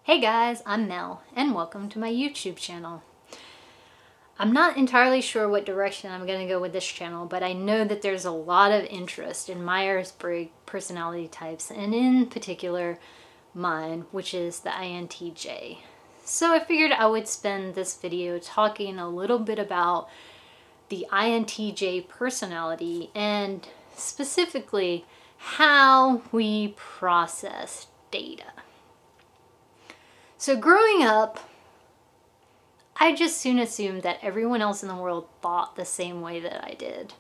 Hey guys, I'm Mel, and welcome to my YouTube channel. I'm not entirely sure what direction I'm going to go with this channel, but I know that there's a lot of interest in Myers-Briggs personality types, and in particular mine, which is the INTJ. So I figured I would spend this video talking a little bit about the INTJ personality and specifically how we process data. So growing up, I just soon assumed that everyone else in the world thought the same way that I did.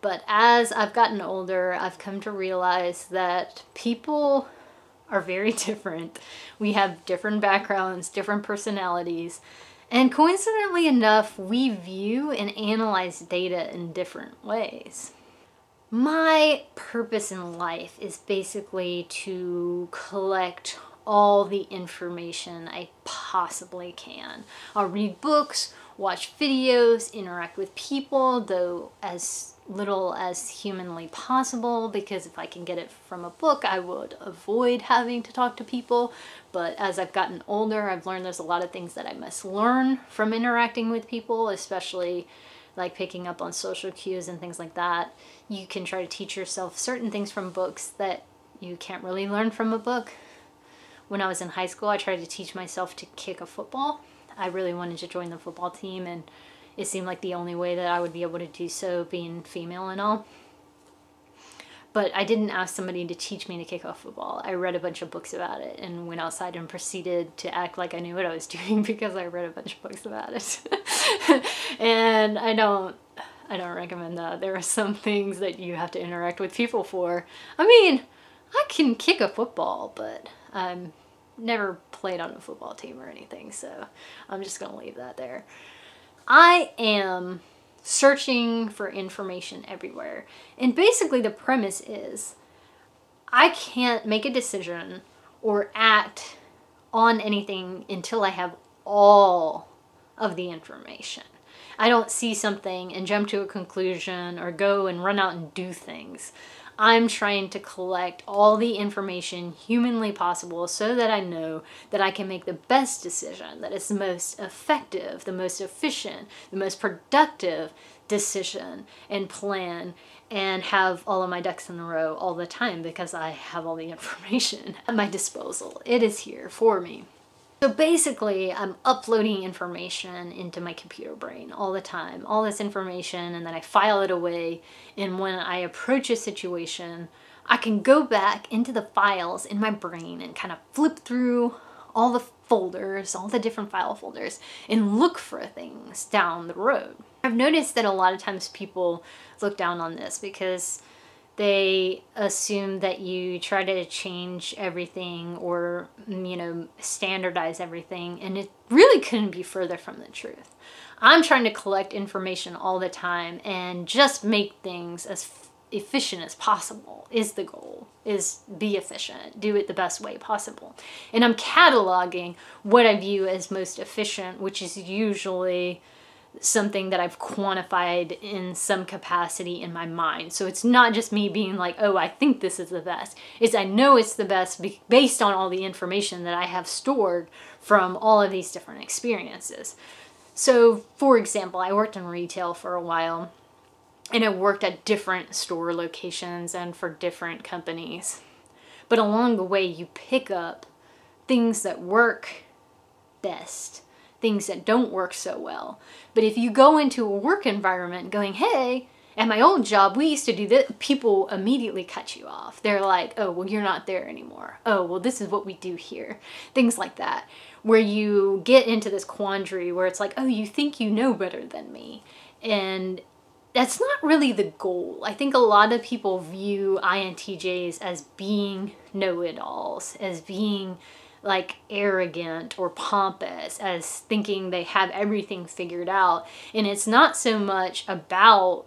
But as I've gotten older, I've come to realize that people are very different. We have different backgrounds, different personalities, and coincidentally enough, we view and analyze data in different ways. My purpose in life is basically to collect all the information I possibly can. I'll read books, watch videos, interact with people, though as little as humanly possible, because if I can get it from a book, I would avoid having to talk to people. But as I've gotten older, I've learned there's a lot of things that I must learn from interacting with people, especially like picking up on social cues and things like that. You can try to teach yourself certain things from books that you can't really learn from a book. When I was in high school, I tried to teach myself to kick a football. I really wanted to join the football team, and it seemed like the only way that I would be able to do so, being female and all. But I didn't ask somebody to teach me to kick a football. I read a bunch of books about it and went outside and proceeded to act like I knew what I was doing because I read a bunch of books about it. And I don't recommend that. There are some things that you have to interact with people for. I mean, I can kick a football, but I'm never played on a football team or anything, so I'm just gonna leave that there. I am searching for information everywhere, and basically the premise is I can't make a decision or act on anything until I have all of the information. I don't see something and jump to a conclusion or go and run out and do things. I'm trying to collect all the information humanly possible so that I know that I can make the best decision, that is the most effective, the most efficient, the most productive decision and plan, and have all of my ducks in a row all the time because I have all the information at my disposal. It is here for me. So basically, I'm uploading information into my computer brain all the time, all this information, and then I file it away. And when I approach a situation, I can go back into the files in my brain and kind of flip through all the folders, all the different file folders, and look for things down the road. I've noticed that a lot of times people look down on this because they assume that you try to change everything or, standardize everything, and it really couldn't be further from the truth. I'm trying to collect information all the time and just make things as efficient as possible is the goal, is be efficient, do it the best way possible. And I'm cataloging what I view as most efficient, which is usually something that I've quantified in some capacity in my mind. So it's not just me being like, oh, I think this is the best. It's I know it's the best based on all the information that I have stored from all of these different experiences. So for example, I worked in retail for a while, and I worked at different store locations and for different companies. But along the way, you pick up things that work best, things that don't work so well. But if you go into a work environment going, hey, at my old job, we used to do this, people immediately cut you off. They're like, oh, well, you're not there anymore. Oh, well, this is what we do here. Things like that, where you get into this quandary where it's like, oh, you think you know better than me. And that's not really the goal. I think a lot of people view INTJs as being know-it-alls, as being like arrogant or pompous, as thinking they have everything figured out. And it's not so much about,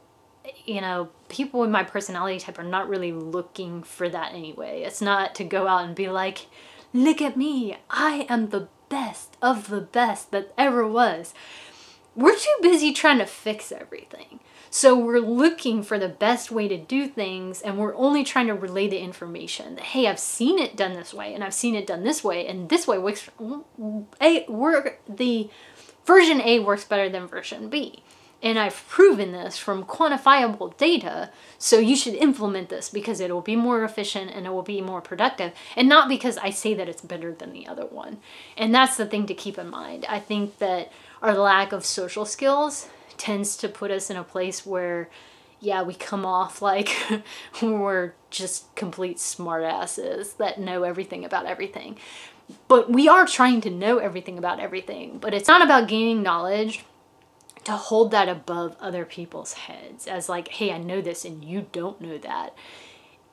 people with my personality type are not really looking for that anyway. It's not to go out and be like, look at me, I am the best of the best that ever was. we're too busy trying to fix everything. So we're looking for the best way to do things, and we're only trying to relay the information that, hey, I've seen it done this way, and I've seen it done this way, and this way works. The version A works better than version B. And I've proven this from quantifiable data, so you should implement this because it will be more efficient and it will be more productive, and not because I say that it's better than the other one. And that's the thing to keep in mind. I think that our lack of social skills tends to put us in a place where, yeah, we come off like we're just complete smartasses that know everything about everything. But we are trying to know everything about everything. But it's not about gaining knowledge to hold that above other people's heads as like, hey, I know this and you don't know that.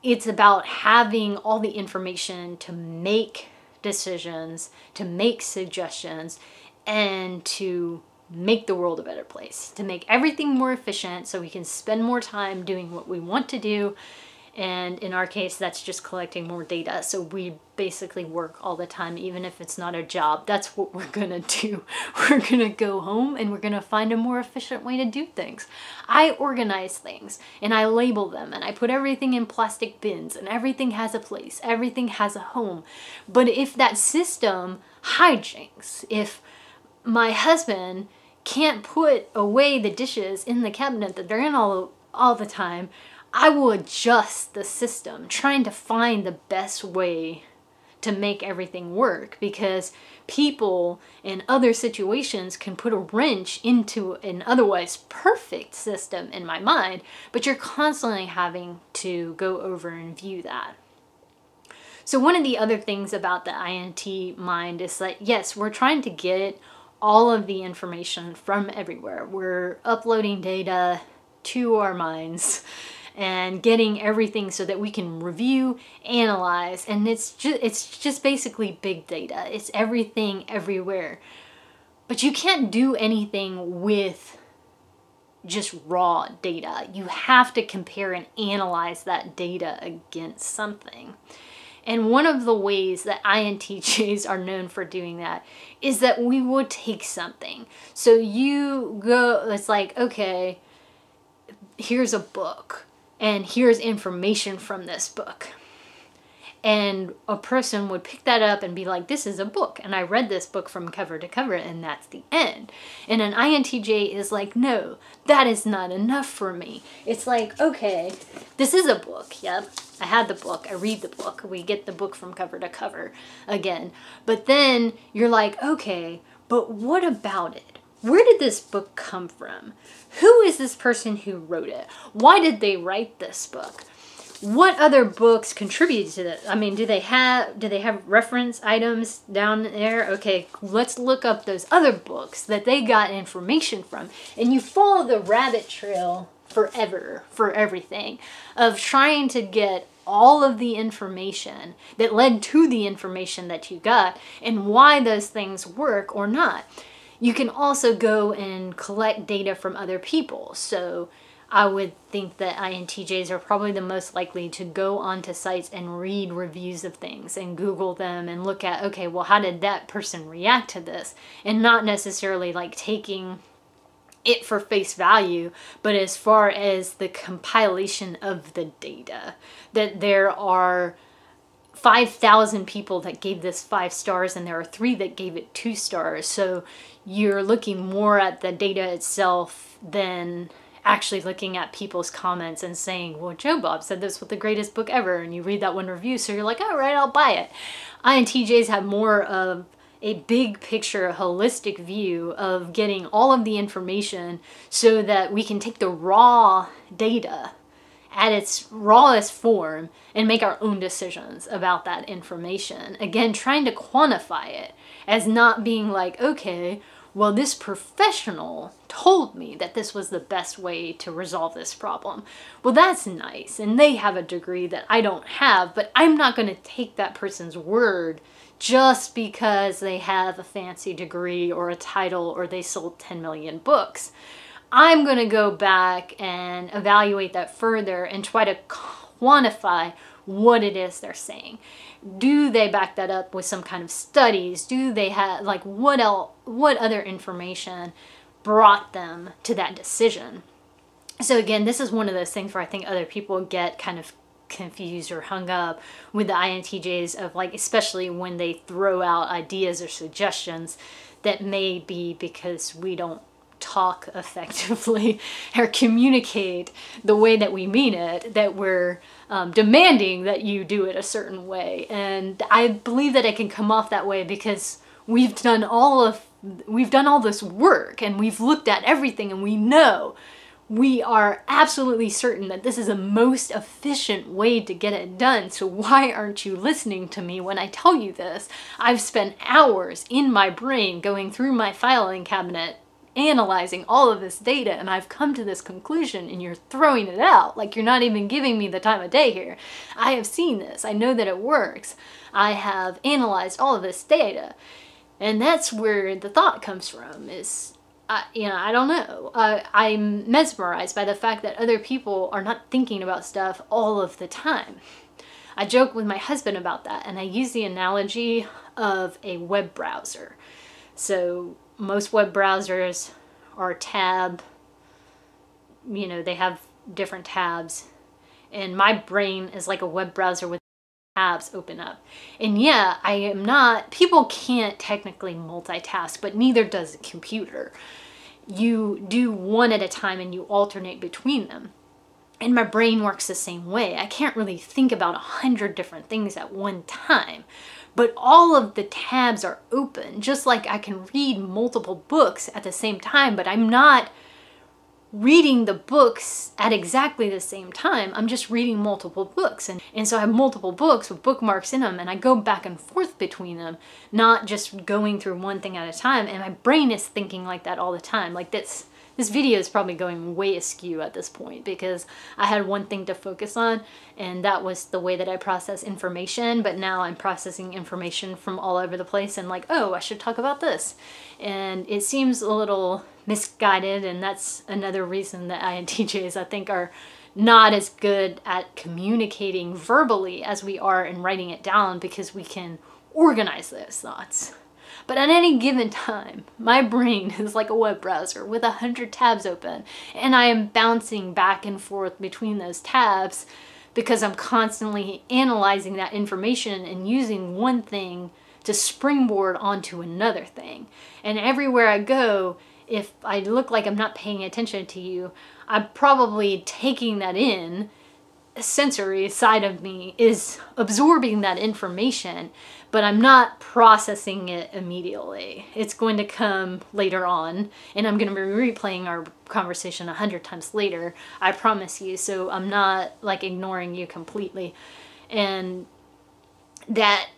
It's about having all the information to make decisions, to make suggestions, and to make the world a better place, to make everything more efficient so we can spend more time doing what we want to do. And in our case, that's just collecting more data. So we basically work all the time, even if it's not a job. That's what we're gonna do. We're gonna go home and we're gonna find a more efficient way to do things. I organize things and I label them and I put everything in plastic bins, and everything has a place, everything has a home. But if that system hijinks, if my husband can't put away the dishes in the cabinet that they're in all the time, I will adjust the system, trying to find the best way to make everything work, because people in other situations can put a wrench into an otherwise perfect system in my mind, but you're constantly having to go over and view that. So one of the other things about the INT mind is that, yes, we're trying to get all of the information from everywhere. We're uploading data to our minds and getting everything so that we can review, analyze, and it's just basically big data. It's everything everywhere. But you can't do anything with just raw data. You have to compare and analyze that data against something. And one of the ways that INTJs are known for doing that is that we would take something. So you go, it's like, okay, here's a book, and here's information from this book. And a person would pick that up and be like, this is a book, and I read this book from cover to cover, and that's the end. And an INTJ is like, no, that is not enough for me. It's like, okay, this is a book, yep. I had the book, I read the book, we get the book from cover to cover again. But then you're like, okay, but what about it? Where did this book come from? Who is this person who wrote it? Why did they write this book? What other books contributed to this? I mean, do they have reference items down there? Okay, let's look up those other books that they got information from. And you follow the rabbit trail forever for everything of trying to get all of the information that led to the information that you got and why those things work or not. You can also go and collect data from other people. So I would think that INTJs are probably the most likely to go onto sites and read reviews of things and Google them and look at, okay, well, how did that person react to this? And not necessarily like taking it for face value, but as far as the compilation of the data, that there are 5,000 people that gave this 5 stars and there are 3 that gave it 2 stars. So you're looking more at the data itself than actually looking at people's comments and saying, well, Joe Bob said this was the greatest book ever, and you read that one review, so you're like, all right, I'll buy it. INTJs have more of a big picture, holistic view of getting all of the information so that we can take the raw data at its rawest form and make our own decisions about that information. Again, trying to quantify it as not being like, okay, well, this professional told me that this was the best way to resolve this problem. Well, that's nice, and they have a degree that I don't have, but I'm not going to take that person's word just because they have a fancy degree or a title or they sold 10 million books. I'm going to go back and evaluate that further and try to quantify what it is they're saying. Do they back that up with some kind of studies? Do they have, like, what other information brought them to that decision. So again, this is one of those things where I think other people get kind of confused or hung up with the INTJs of like, especially when they throw out ideas or suggestions that may be because we don't talk effectively or communicate the way that we mean it, that we're demanding that you do it a certain way. And I believe that it can come off that way because we've done all this work and we've looked at everything and we are absolutely certain that this is the most efficient way to get it done. So why aren't you listening to me when I tell you this? I've spent hours in my brain going through my filing cabinet, analyzing all of this data, and I've come to this conclusion and you're throwing it out. Like, you're not even giving me the time of day here. I have seen this. I know that it works. I have analyzed all of this data. And that's where the thought comes from is, I don't know. I'm mesmerized by the fact that other people are not thinking about stuff all of the time. I joke with my husband about that, and I use the analogy of a web browser. So most web browsers are tab, they have different tabs, and my brain is like a web browser with tabs open up. And yeah, people can't technically multitask, but neither does a computer. You do one at a time and you alternate between them. And my brain works the same way. I can't really think about 100 different things at one time, but all of the tabs are open, just like I can read multiple books at the same time, but I'm not reading the books at exactly the same time. I'm just reading multiple books. And so I have multiple books with bookmarks in them, and I go back and forth between them, not just going through one thing at a time. And my brain is thinking like that all the time. Like this video is probably going way askew at this point because I had one thing to focus on, and that was the way that I process information. But now I'm processing information from all over the place and like, oh, I should talk about this. And it seems a little misguided, and that's another reason that INTJs, I think, are not as good at communicating verbally as we are in writing it down, because we can organize those thoughts. But at any given time, my brain is like a web browser with 100 tabs open, and I am bouncing back and forth between those tabs because I'm constantly analyzing that information and using one thing to springboard onto another thing. And everywhere I go, if I look like I'm not paying attention to you, I'm probably taking that in. A sensory side of me is absorbing that information, but I'm not processing it immediately. It's going to come later on, and I'm going to be replaying our conversation 100 times later, I promise you. So I'm not like ignoring you completely. And that,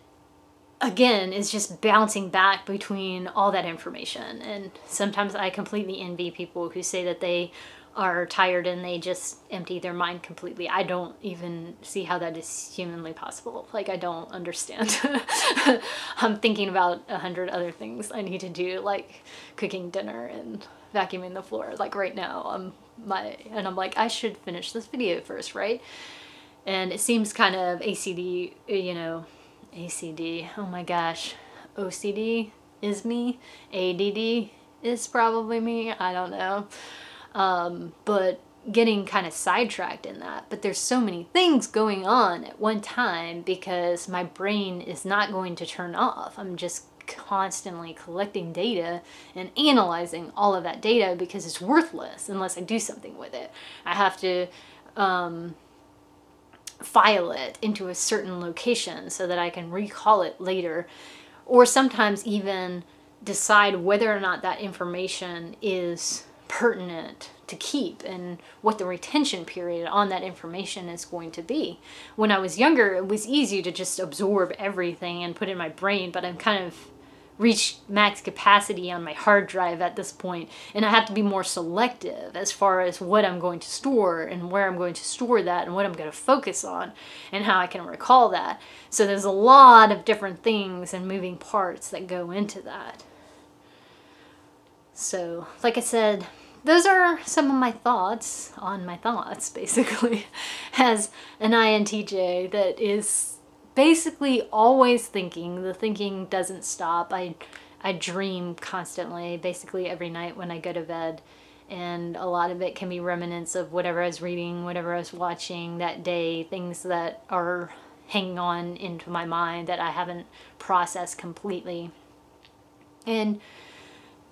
again, is just bouncing back between all that information. And sometimes I completely envy people who say that they are tired and they just empty their mind completely. I don't even see how that is humanly possible. Like, I don't understand. I'm thinking about 100 other things I need to do, like cooking dinner and vacuuming the floor. Like right now, I'm like, I should finish this video first, right? And it seems kind of ACD, ACD, oh my gosh, OCD is me, ADD is probably me, I don't know. But getting kind of sidetracked in that. But there's so many things going on at one time because my brain is not going to turn off. I'm just constantly collecting data and analyzing all of that data because it's worthless unless I do something with it. I have to file it into a certain location so that I can recall it later, or sometimes even decide whether or not that information is pertinent to keep and what the retention period on that information is going to be. When I was younger, it was easy to just absorb everything and put it in my brain, but I'm kind of reached max capacity on my hard drive at this point, and I have to be more selective as far as what I'm going to store and where I'm going to store that and what I'm going to focus on and how I can recall that. So there's a lot of different things and moving parts that go into that. So, like I said, those are some of my thoughts on my thoughts, basically, as an INTJ that is basically always thinking. The thinking doesn't stop. I I dream constantly, basically every night when I go to bed. And a lot of it can be remnants of whatever I was reading, whatever I was watching that day, things that are hanging on into my mind that I haven't processed completely. And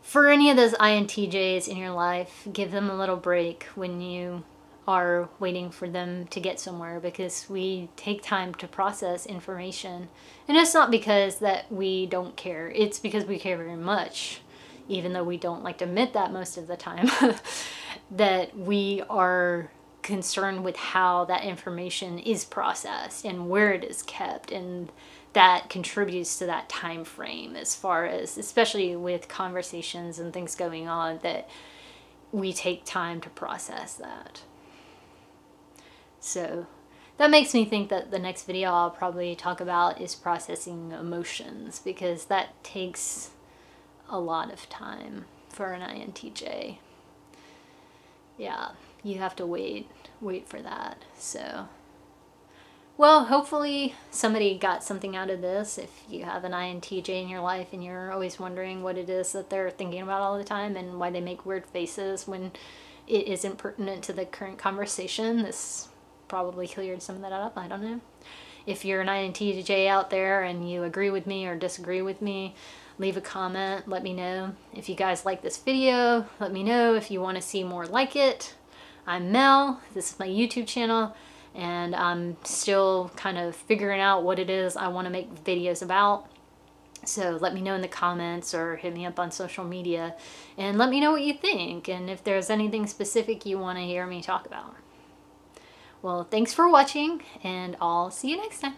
for any of those INTJs in your life, give them a little break when you are waiting for them to get somewhere, because we take time to process information. And it's not because that we don't care, it's because we care very much, even though we don't like to admit that most of the time, that we are concerned with how that information is processed and where it is kept, and that contributes to that time frame, as far as, especially with conversations and things going on, that we take time to process that. So that makes me think that the next video I'll probably talk about is processing emotions, because that takes a lot of time for an INTJ. Yeah, you have to wait for that. So, well, hopefully somebody got something out of this. If you have an INTJ in your life and you're always wondering what it is that they're thinking about all the time and why they make weird faces when it isn't pertinent to the current conversation, this probably cleared some of that up. I don't know. If you're an INTJ out there and you agree with me or disagree with me, leave a comment, let me know. If you guys like this video, let me know if you want to see more like it. I'm Mel, this is my YouTube channel, and I'm still kind of figuring out what it is I want to make videos about. So let me know in the comments or hit me up on social media and let me know what you think, and if there's anything specific you want to hear me talk about. Well, thanks for watching, and I'll see you next time.